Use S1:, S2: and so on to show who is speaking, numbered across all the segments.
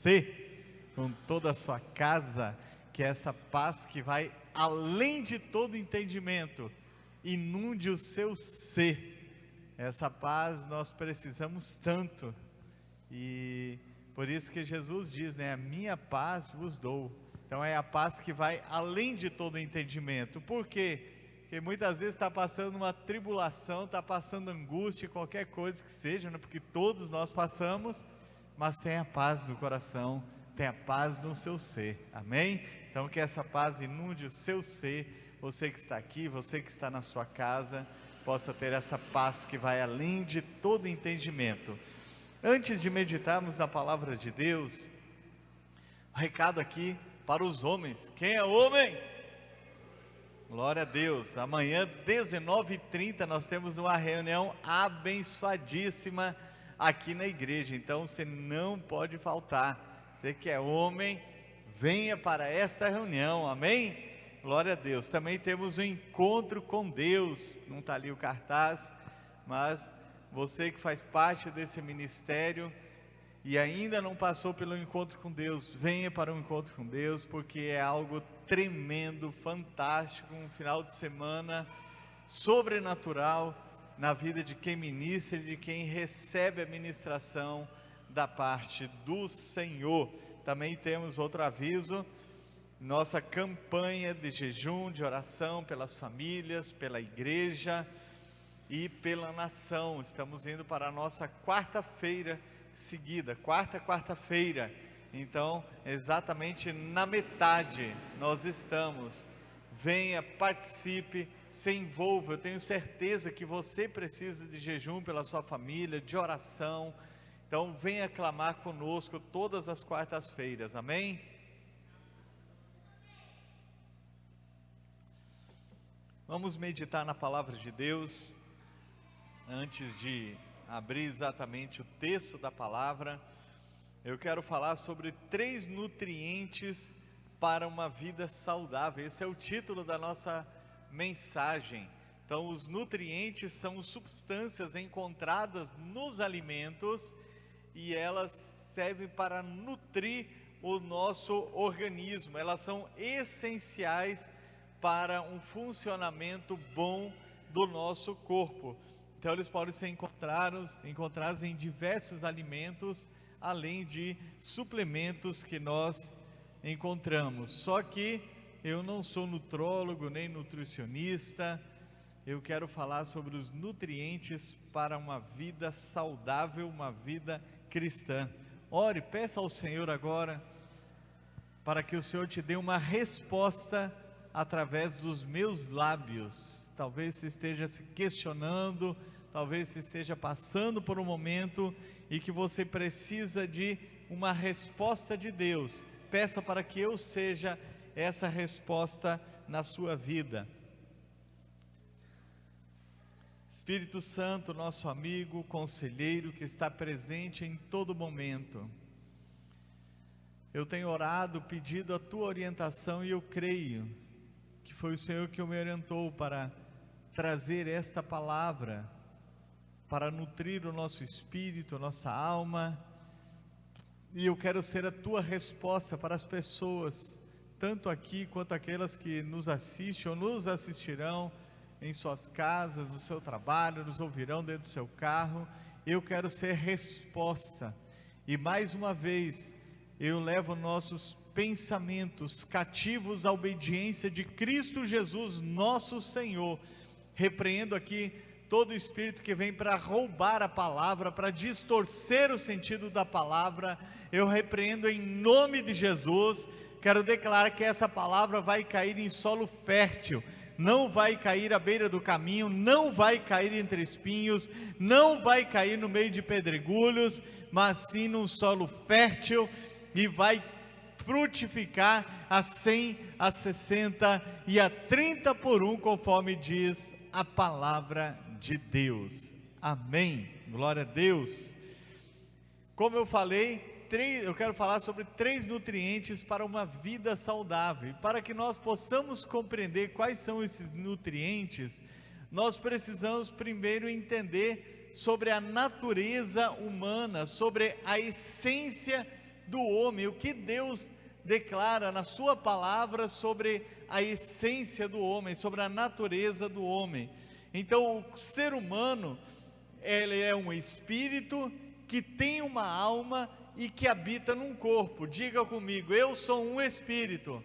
S1: você, com toda a sua casa, que essa paz que vai além de todo entendimento, inunde o seu ser. Essa paz nós precisamos tanto, e por isso que Jesus diz, né, a minha paz vos dou. Então é a paz que vai além de todo entendimento. Por quê? Porque muitas vezes está passando uma tribulação, está passando angústia, qualquer coisa que seja, né? Porque todos nós passamos, mas tem a paz no coração, tem a paz no seu ser, amém? Então que essa paz inunde o seu ser, você que está aqui, você que está na sua casa, possa ter essa paz que vai além de todo entendimento. Antes de meditarmos na palavra de Deus, um recado aqui para os homens. Quem é homem? Glória a Deus. Amanhã 19h30 nós temos uma reunião abençoadíssima aqui na igreja, então você não pode faltar. Você que é homem, venha para esta reunião, amém? Glória a Deus. Também temos um encontro com Deus, não está ali o cartaz, mas você que faz parte desse ministério e ainda não passou pelo encontro com Deus, venha para o encontro com Deus, porque é algo tremendo, fantástico, um final de semana sobrenatural na vida de quem ministra e de quem recebe a ministração da parte do Senhor. Também temos outro aviso, nossa campanha de jejum, de oração pelas famílias, pela igreja e pela nação. Estamos indo para a nossa quarta-feira seguida, quarta-feira, então exatamente na metade nós estamos. Venha, participe, se envolva. Eu tenho certeza que você precisa de jejum pela sua família, de oração, então venha clamar conosco todas as quartas-feiras, amém? Vamos meditar na palavra de Deus. Antes de abrir exatamente o texto da palavra, eu quero falar sobre 3 nutrientes para uma vida saudável. Esse é o título da nossa mensagem. Então, os nutrientes são substâncias encontradas nos alimentos e elas servem para nutrir o nosso organismo. Elas são essenciais para um funcionamento bom do nosso corpo. Então eles podem ser encontrados em diversos alimentos, além de suplementos que nós encontramos. Só que eu não sou nutrólogo nem nutricionista, eu quero falar sobre os nutrientes para uma vida saudável, uma vida cristã. Ore, peça ao Senhor agora, para que o Senhor te dê uma resposta através dos meus lábios. Talvez você esteja se questionando, talvez você esteja passando por um momento e que você precisa de uma resposta de Deus. Peça para que eu seja essa resposta na sua vida. Espírito Santo, nosso amigo, conselheiro, que está presente em todo momento, eu tenho orado, pedido a tua orientação, e eu creio que foi o Senhor que me orientou para trazer esta palavra, para nutrir o nosso espírito, nossa alma, e eu quero ser a tua resposta para as pessoas, tanto aqui quanto aquelas que nos assistem ou nos assistirão em suas casas, no seu trabalho, nos ouvirão dentro do seu carro. Eu quero ser resposta, e mais uma vez eu levo nossos pensamentos cativos à obediência de Cristo Jesus, nosso Senhor. Repreendo aqui todo espírito que vem para roubar a palavra, para distorcer o sentido da palavra. Eu repreendo em nome de Jesus. Quero declarar que essa palavra vai cair em solo fértil, não vai cair à beira do caminho, não vai cair entre espinhos, não vai cair no meio de pedregulhos, mas sim num solo fértil, e vai frutificar a 100, a 60 e a 30 por 1, conforme diz a palavra de Deus. Amém. Glória a Deus. Como eu falei, eu quero falar sobre 3 nutrientes para uma vida saudável. Para que nós possamos compreender quais são esses nutrientes, nós precisamos primeiro entender sobre a natureza humana, sobre a essência do homem, o que Deus declara na sua palavra sobre a essência do homem, sobre a natureza do homem. Então, o ser humano, ele é um espírito que tem uma alma e que habita num corpo. Diga comigo: eu sou um espírito,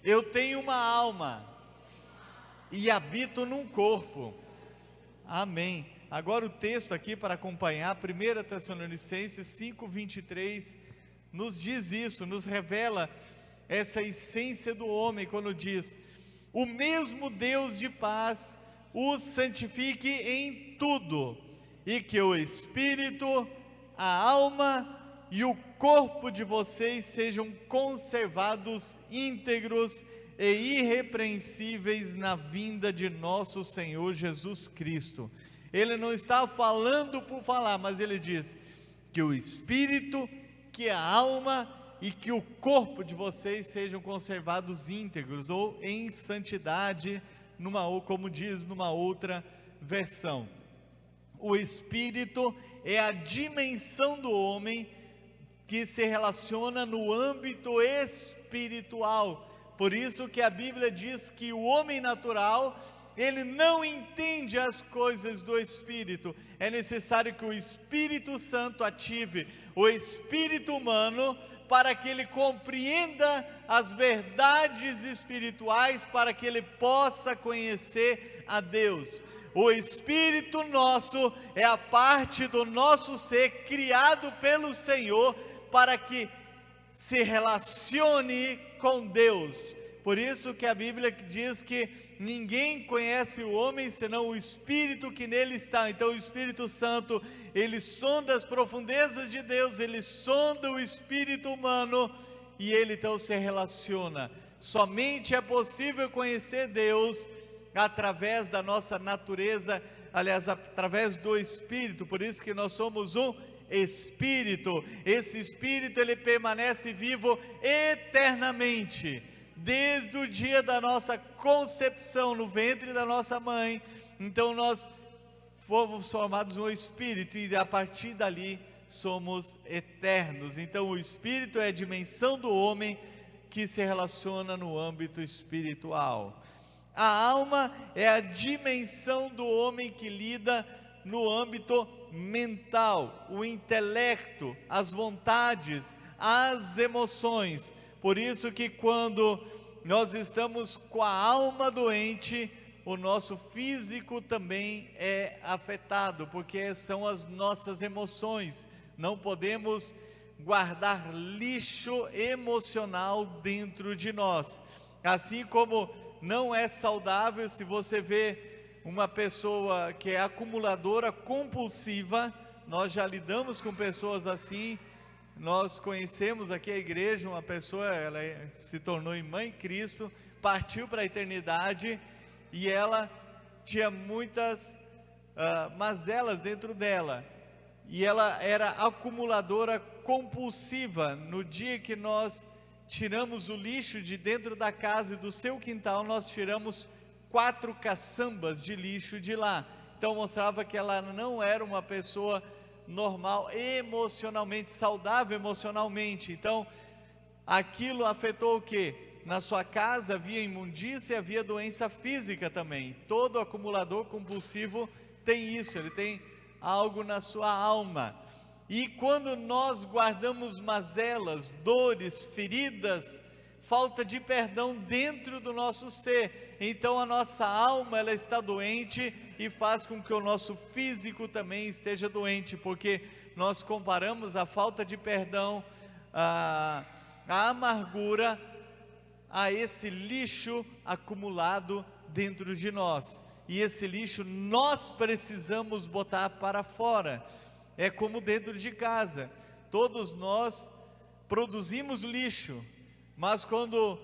S1: eu tenho uma alma e habito num corpo. Amém. Agora o texto aqui para acompanhar, 1 Tessalonicenses 5:23, nos diz isso, nos revela essa essência do homem, quando diz: o mesmo Deus de paz os santifique em tudo, e que o espírito, a alma e o corpo de vocês sejam conservados íntegros e irrepreensíveis na vinda de nosso Senhor Jesus Cristo. Ele não está falando por falar, mas ele diz que o espírito, que a alma e que o corpo de vocês sejam conservados íntegros ou em santidade, ou como diz numa outra versão. O espírito é a dimensão do homem que se relaciona no âmbito espiritual. Por isso que a Bíblia diz que o homem natural, ele não entende as coisas do Espírito. É necessário que o Espírito Santo ative o espírito humano para que ele compreenda as verdades espirituais, para que ele possa conhecer a Deus. O Espírito nosso é a parte do nosso ser criado pelo Senhor para que se relacione com Deus. Por isso que a Bíblia diz que ninguém conhece o homem senão o Espírito que nele está. Então o Espírito Santo, ele sonda as profundezas de Deus, ele sonda o espírito humano e ele então se relaciona. Somente é possível conhecer Deus através da nossa natureza, aliás, através do Espírito. Por isso que nós somos um Espírito. Esse Espírito, ele permanece vivo eternamente, desde o dia da nossa concepção no ventre da nossa mãe. Então nós fomos formados no Espírito e a partir dali somos eternos. Então o Espírito é a dimensão do homem que se relaciona no âmbito espiritual. A alma é a dimensão do homem que lida no âmbito mental, o intelecto, as vontades, as emoções. Por isso que quando nós estamos com a alma doente, o nosso físico também é afetado, porque são as nossas emoções. Não podemos guardar lixo emocional dentro de nós. Assim como não é saudável, se você vê uma pessoa que é acumuladora compulsiva, nós já lidamos com pessoas assim. Nós conhecemos aqui a igreja, uma pessoa, ela se tornou irmã em Cristo, partiu para a eternidade e ela tinha muitas mazelas dentro dela, e ela era acumuladora compulsiva. No dia que nós tiramos o lixo de dentro da casa e do seu quintal, nós tiramos 4 caçambas de lixo de lá. Então mostrava que ela não era uma pessoa normal emocionalmente, saudável emocionalmente. Então aquilo afetou o quê? Na sua casa havia imundícia, havia doença física também. Todo acumulador compulsivo tem isso, ele tem algo na sua alma. E quando nós guardamos mazelas, dores, feridas, falta de perdão dentro do nosso ser, então a nossa alma, ela está doente e faz com que o nosso físico também esteja doente, porque nós comparamos a falta de perdão, a amargura, a esse lixo acumulado dentro de nós. E esse lixo nós precisamos botar para fora. É como dentro de casa, todos nós produzimos lixo, mas quando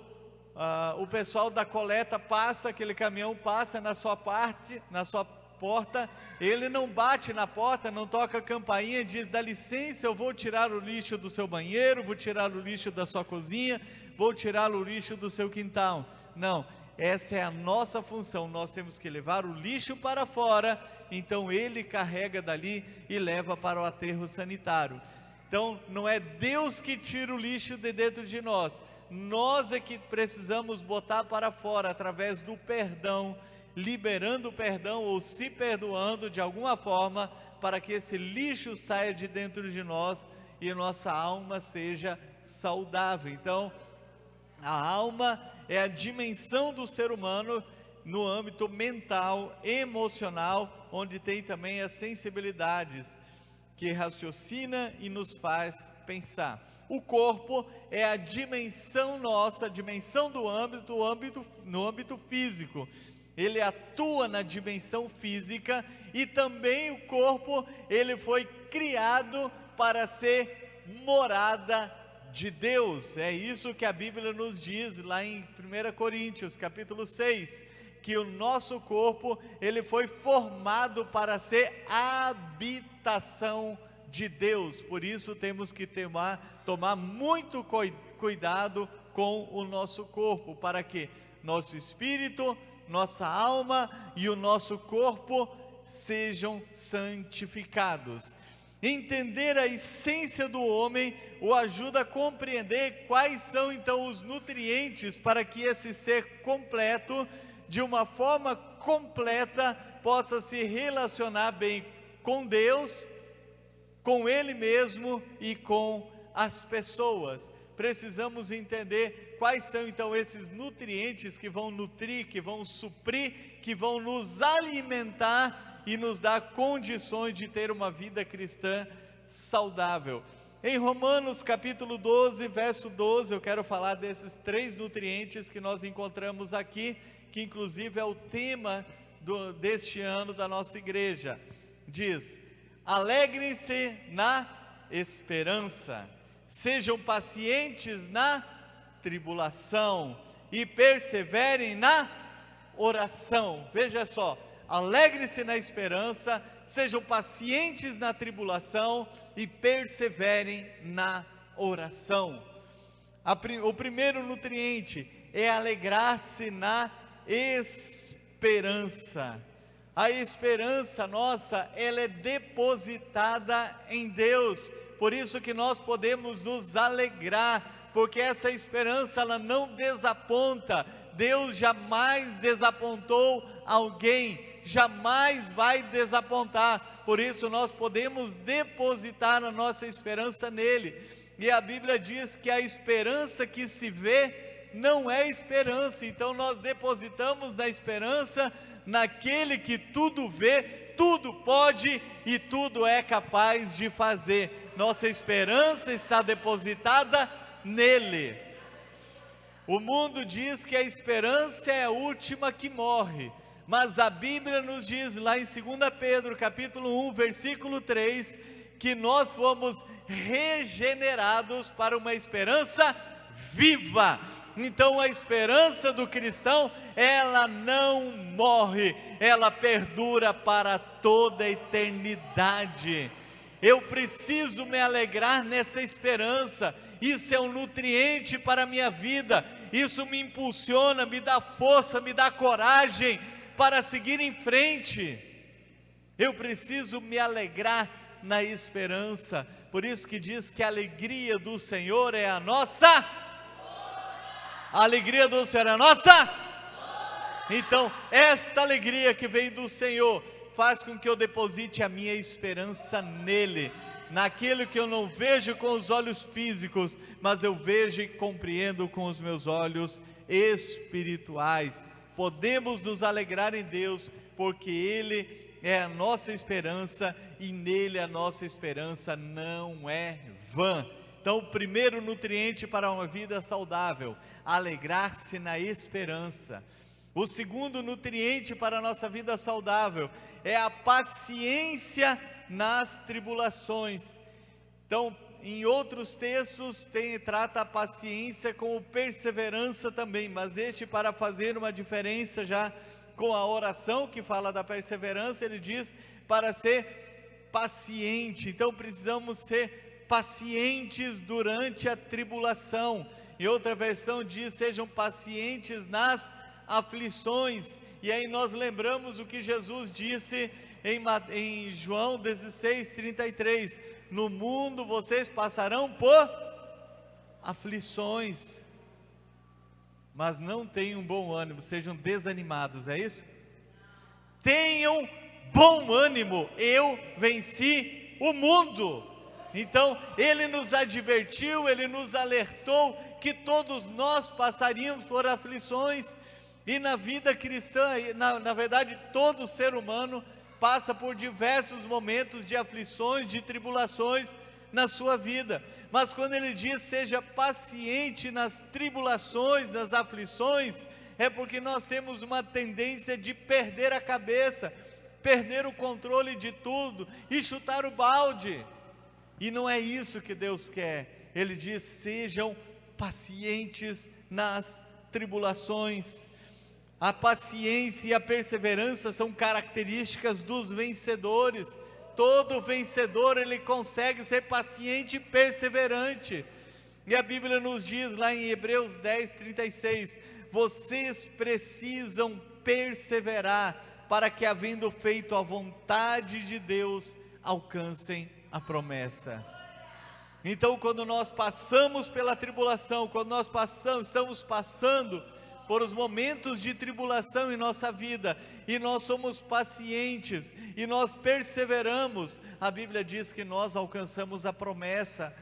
S1: o pessoal da coleta passa, aquele caminhão passa na sua porta, ele não bate na porta, não toca a campainha e diz: dá licença, eu vou tirar o lixo do seu banheiro, vou tirar o lixo da sua cozinha, vou tirar o lixo do seu quintal. Não, essa é a nossa função, nós temos que levar o lixo para fora, então ele carrega dali e leva para o aterro sanitário. Então, não é Deus que tira o lixo de dentro de nós. Nós é que precisamos botar para fora, através do perdão, liberando o perdão ou se perdoando de alguma forma, para que esse lixo saia de dentro de nós e nossa alma seja saudável. Então, a alma é a dimensão do ser humano no âmbito mental, emocional, onde tem também as sensibilidades que raciocina e nos faz pensar. O corpo é a dimensão nossa, a dimensão do no âmbito físico. Ele atua na dimensão física e também o corpo, ele foi criado para ser morada de Deus. É isso que a Bíblia nos diz lá em 1 Coríntios, capítulo 6, que o nosso corpo, ele foi formado para ser habitação de Deus. Por isso temos que tomar muito cuidado com o nosso corpo, para que nosso espírito, nossa alma e o nosso corpo sejam santificados. Entender a essência do homem o ajuda a compreender quais são então os nutrientes para que esse ser completo, de uma forma completa, possa se relacionar bem com Deus, com Ele mesmo e com as pessoas. Precisamos entender quais são então esses nutrientes que vão nutrir, que vão suprir, que vão nos alimentar e nos dar condições de ter uma vida cristã saudável. Em Romanos capítulo 12, verso 12, eu quero falar desses 3 nutrientes que nós encontramos aqui, que inclusive é o tema deste ano da nossa igreja. Diz: alegrem-se na esperança, sejam pacientes na tribulação e perseverem na oração. Veja só, alegre-se na esperança, sejam pacientes na tribulação e perseverem na oração. O primeiro nutriente é alegrar-se na esperança. A esperança nossa, ela é depositada em Deus, por isso que nós podemos nos alegrar, porque essa esperança, ela não desaponta. Deus jamais desapontou alguém, jamais vai desapontar, por isso nós podemos depositar a nossa esperança nele. E a Bíblia diz que a esperança que se vê não é esperança, então nós depositamos na esperança naquele que tudo vê, tudo pode e tudo é capaz de fazer. Nossa esperança está depositada nele. O mundo diz que a esperança é a última que morre, mas a Bíblia nos diz lá em 2 Pedro capítulo 1, versículo 3, que nós fomos regenerados para uma esperança viva. Então a esperança do cristão, ela não morre, ela perdura para toda a eternidade. Eu preciso me alegrar nessa esperança, isso é um nutriente para a minha vida, isso me impulsiona, me dá força, me dá coragem para seguir em frente. Eu preciso me alegrar na esperança, por isso que diz que a alegria do Senhor é a nossa. A alegria do Senhor é nossa? Então, esta alegria que vem do Senhor faz com que eu deposite a minha esperança nele, naquilo que eu não vejo com os olhos físicos, mas eu vejo e compreendo com os meus olhos espirituais. Podemos nos alegrar em Deus, porque Ele é a nossa esperança e nele a nossa esperança não é vã. Então, o primeiro nutriente para uma vida saudável, alegrar-se na esperança. O segundo nutriente para a nossa vida saudável é a paciência nas tribulações. Então, em outros textos trata a paciência como perseverança também, mas este, para fazer uma diferença já com a oração que fala da perseverança, ele diz para ser paciente. Então precisamos ser pacientes durante a tribulação. Em outra versão diz: sejam pacientes nas aflições. E aí nós lembramos o que Jesus disse em João 16:33: no mundo vocês passarão por aflições, mas não tenham bom ânimo, sejam desanimados, é isso? Tenham bom ânimo, eu venci o mundo. Então ele nos advertiu, ele nos alertou que todos nós passaríamos por aflições, e na vida cristã, na verdade todo ser humano passa por diversos momentos de aflições, de tribulações na sua vida, mas quando ele diz seja paciente nas tribulações, nas aflições, é porque nós temos uma tendência de perder a cabeça, perder o controle de tudo e chutar o balde, e não é isso que Deus quer. Ele diz sejam pacientes nas tribulações. A paciência e a perseverança são características dos vencedores. Todo vencedor, ele consegue ser paciente e perseverante, e a Bíblia nos diz lá em Hebreus 10:36, vocês precisam perseverar, para que havendo feito a vontade de Deus, alcancem a promessa. Então quando nós passamos pela tribulação, quando nós estamos passando por os momentos de tribulação em nossa vida, e nós somos pacientes, e nós perseveramos, a Bíblia diz que nós alcançamos a promessa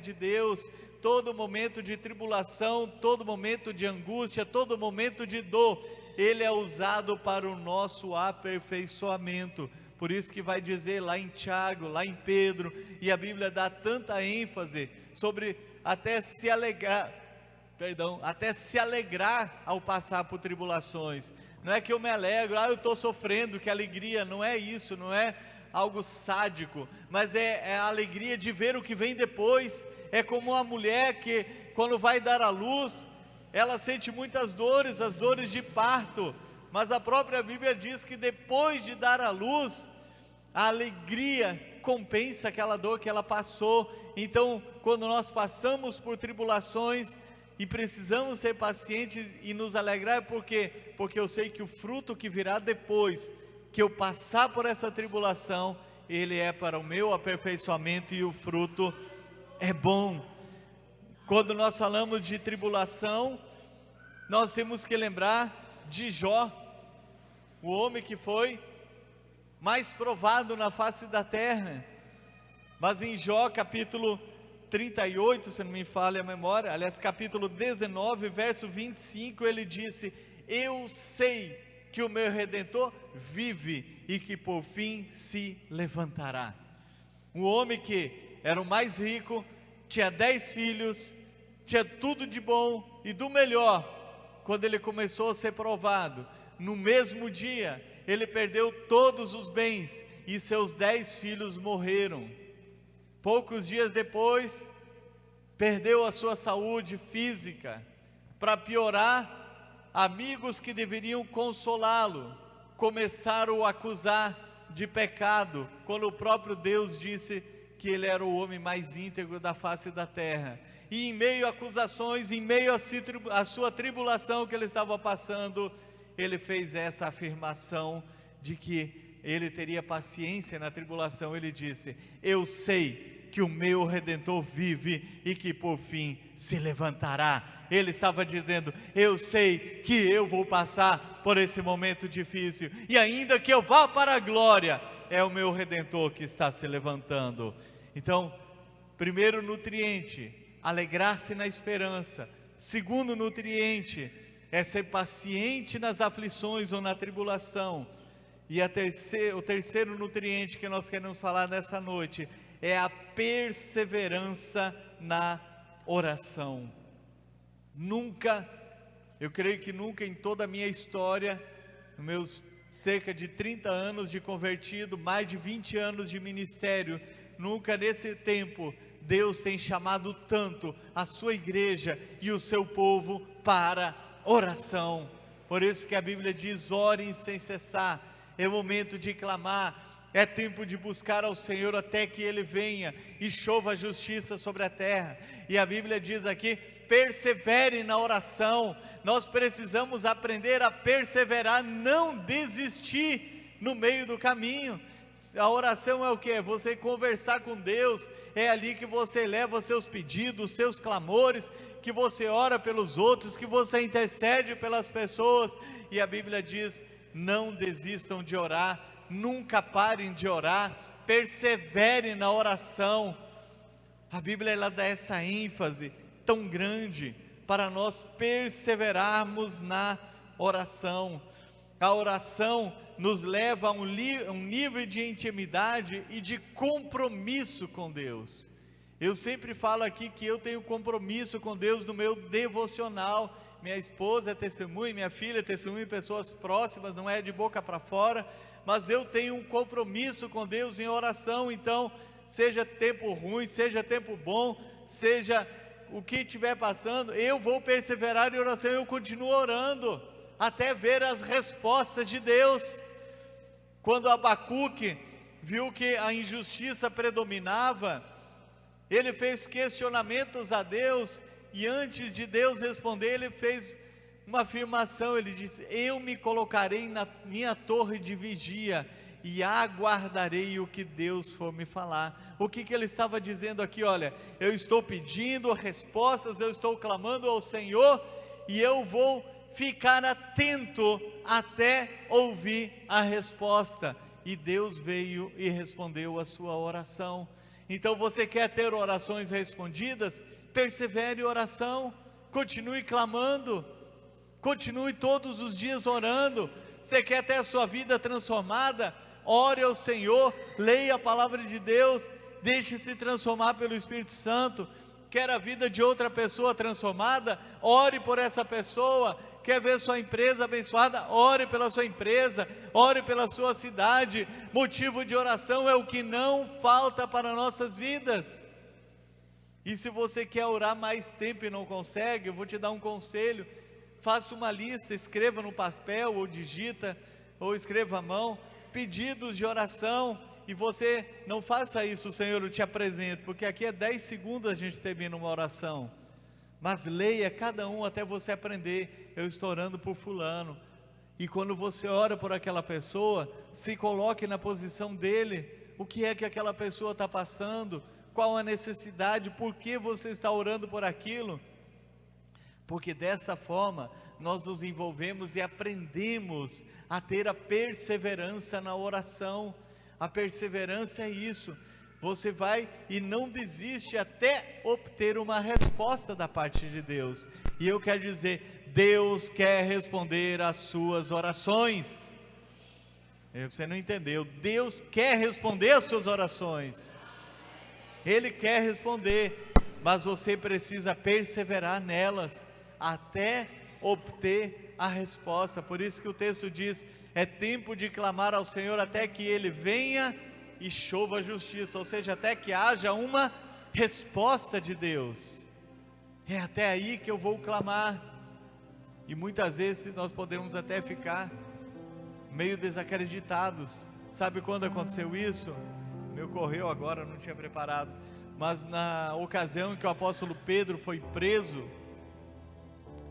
S1: de Deus. Todo momento de tribulação, todo momento de angústia, todo momento de dor, ele é usado para o nosso aperfeiçoamento. Por isso que vai dizer lá em Tiago, lá em Pedro, e a Bíblia dá tanta ênfase sobre até se alegrar ao passar por tribulações. Não é que eu me alegro, eu estou sofrendo, que alegria, não é isso, não é algo sádico, mas é a alegria de ver o que vem depois. É como uma mulher que quando vai dar à luz, ela sente muitas dores, as dores de parto, mas a própria Bíblia diz que depois de dar à luz, a alegria compensa aquela dor que ela passou. Então quando nós passamos por tribulações, e precisamos ser pacientes e nos alegrar, porque eu sei que o fruto que virá depois que eu passar por essa tribulação, ele é para o meu aperfeiçoamento, e o fruto é bom. Quando nós falamos de tribulação, nós temos que lembrar de Jó, o homem que foi mais provado na face da terra. Mas em Jó capítulo 38, se não me falha a memória, aliás capítulo 19, verso 25, ele disse: eu sei que o meu Redentor vive, e que por fim se levantará. Um homem que era o mais rico, tinha 10 filhos, tinha tudo de bom e do melhor. Quando ele começou a ser provado, no mesmo dia, ele perdeu todos os bens, e seus 10 filhos morreram. Poucos dias depois, perdeu a sua saúde física. Para piorar, amigos que deveriam consolá-lo, começaram a acusar de pecado, quando o próprio Deus disse que ele era o homem mais íntegro da face da terra. E em meio a acusações, em meio a sua tribulação que ele estava passando, ele fez essa afirmação de que ele teria paciência na tribulação. Ele disse: eu sei que o meu Redentor vive, e que por fim se levantará. Ele estava dizendo: eu sei que eu vou passar por esse momento difícil, e ainda que eu vá para a glória, é o meu Redentor que está se levantando. Então, primeiro nutriente, alegrar-se na esperança. Segundo nutriente, é ser paciente nas aflições ou na tribulação. E o terceiro nutriente que nós queremos falar nessa noite é a perseverança na oração. Eu creio que nunca em toda a minha história, nos meus cerca de 30 anos de convertido, mais de 20 anos de ministério, nunca nesse tempo Deus tem chamado tanto a sua igreja e o seu povo para oração. Por isso que a Bíblia diz: orem sem cessar. É momento de clamar, é tempo de buscar ao Senhor até que Ele venha e chova a justiça sobre a terra. E a Bíblia diz aqui: persevere na oração. Nós precisamos aprender a perseverar, não desistir no meio do caminho. A oração é o que? É você conversar com Deus, é ali que você leva seus pedidos, seus clamores, que você ora pelos outros, que você intercede pelas pessoas, e a Bíblia diz: não desistam de orar, nunca parem de orar, perseverem na oração. A Bíblia, ela dá essa ênfase tão grande para nós perseverarmos na oração. A oração nos leva a um nível de intimidade e de compromisso com Deus. Eu sempre falo aqui que eu tenho compromisso com Deus no meu devocional. Minha esposa é testemunha, minha filha é testemunha, pessoas próximas, não é de boca para fora, mas eu tenho um compromisso com Deus em oração. Então, seja tempo ruim, seja tempo bom, seja o que estiver passando, eu vou perseverar em oração, eu continuo orando, até ver as respostas de Deus. Quando Abacuque viu que a injustiça predominava, ele fez questionamentos a Deus, e antes de Deus responder, ele fez uma afirmação, ele disse: eu me colocarei na minha torre de vigia, e aguardarei o que Deus for me falar. O que ele estava dizendo aqui? Olha, eu estou pedindo respostas, eu estou clamando ao Senhor, e eu vou ficar atento até ouvir a resposta. E Deus veio e respondeu a sua oração. Então, você quer ter orações respondidas? Persevere em oração, continue clamando, continue todos os dias orando. Você quer ter a sua vida transformada? Ore ao Senhor, leia a palavra de Deus, deixe-se transformar pelo Espírito Santo. Quer a vida de outra pessoa transformada? Ore por essa pessoa. Quer ver sua empresa abençoada? Ore pela sua empresa, ore pela sua cidade. Motivo de oração é o que não falta para nossas vidas. E se você quer orar mais tempo e não consegue, eu vou te dar um conselho: faça uma lista, escreva no papel, ou digita, ou escreva à mão, pedidos de oração. E você não faça isso: Senhor, eu te apresento, porque aqui é 10 segundos a gente termina uma oração. Mas leia cada um até você aprender. Eu estou orando por fulano. E quando você ora por aquela pessoa, se coloque na posição dele. O que é que aquela pessoa está passando? Qual a necessidade? Por que você está orando por aquilo? Porque dessa forma nós nos envolvemos e aprendemos a ter a perseverança na oração. A perseverança é isso: você vai e não desiste até obter uma resposta da parte de Deus. E eu quero dizer, Deus quer responder às suas orações. Você não entendeu? Deus quer responder às suas orações. Ele quer responder, mas você precisa perseverar nelas até obter a resposta. Por isso que o texto diz: é tempo de clamar ao Senhor até que Ele venha e chova a justiça, ou seja, até que haja uma resposta de Deus. É até aí que eu vou clamar. E muitas vezes nós podemos até ficar meio desacreditados. Sabe quando aconteceu isso? Me ocorreu agora, não tinha preparado, mas na ocasião em que o apóstolo Pedro foi preso,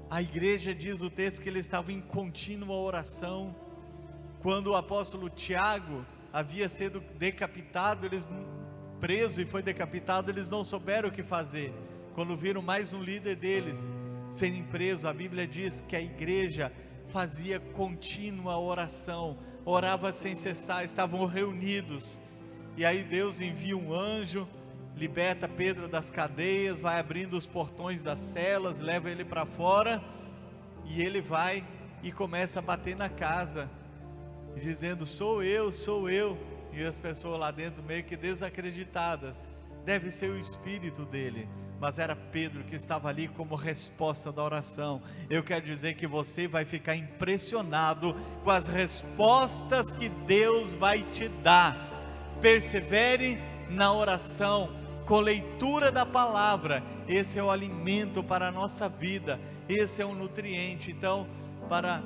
S1: a igreja, diz o texto, que ele estava em contínua oração. Quando o apóstolo Tiago havia sido decapitado, preso e foi decapitado, eles não souberam o que fazer. Quando viram mais um líder deles sendo preso, a Bíblia diz que a igreja fazia contínua oração, orava sem cessar, estavam reunidos. E aí Deus envia um anjo, liberta Pedro das cadeias, vai abrindo os portões das celas, leva ele para fora, e ele vai e começa a bater na casa, dizendo: sou eu, e as pessoas lá dentro meio que desacreditadas, deve ser o espírito dele, mas era Pedro que estava ali como resposta da oração. Eu quero dizer que você vai ficar impressionado com as respostas que Deus vai te dar. Persevere na oração, com leitura da palavra. Esse é o alimento para a nossa vida, esse é o nutriente. Então, para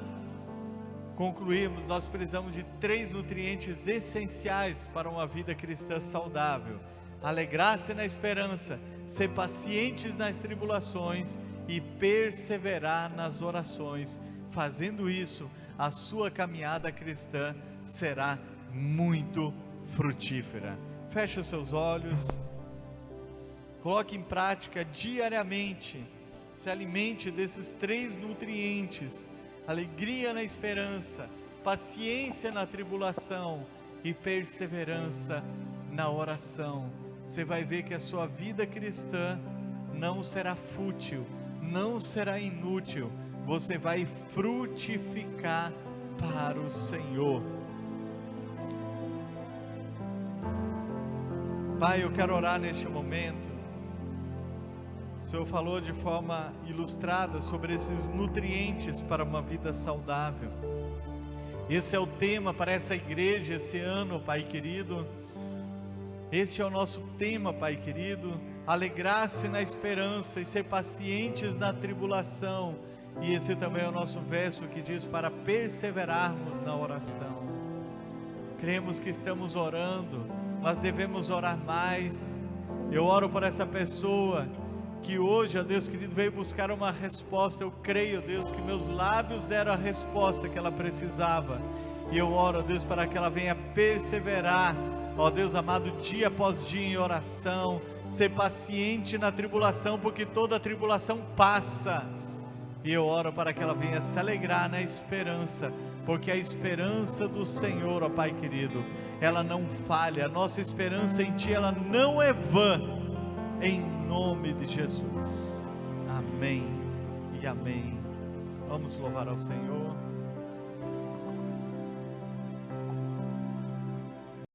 S1: concluirmos, nós precisamos de 3 nutrientes essenciais para uma vida cristã saudável: alegrar-se na esperança, ser pacientes nas tribulações e perseverar nas orações. Fazendo isso, a sua caminhada cristã será muito frutífera. Feche os seus olhos, coloque em prática diariamente, se alimente desses 3 nutrientes: alegria na esperança, paciência na tribulação e perseverança na oração. Você vai ver que a sua vida cristã não será fútil, não será inútil, você vai frutificar para o Senhor. Pai, eu quero orar neste momento. O Senhor falou de forma ilustrada sobre esses nutrientes para uma vida saudável. Esse é o tema para essa igreja esse ano, Pai querido. Este é o nosso tema, Pai querido: alegrar-se na esperança e ser pacientes na tribulação. E esse também é o nosso verso que diz para perseverarmos na oração. Cremos que estamos orando, mas devemos orar mais. Eu oro por essa pessoa que hoje, ó Deus querido, veio buscar uma resposta. Eu creio, Deus, que meus lábios deram a resposta que ela precisava. E eu oro, ó Deus, para que ela venha perseverar, ó Deus amado, dia após dia em oração, ser paciente na tribulação, porque toda tribulação passa. E eu oro para que ela venha se alegrar na esperança, porque a esperança do Senhor, ó Pai querido, ela não falha. A nossa esperança em Ti, ela não é vã, em nome de Jesus. Amém e amém. Vamos louvar ao Senhor.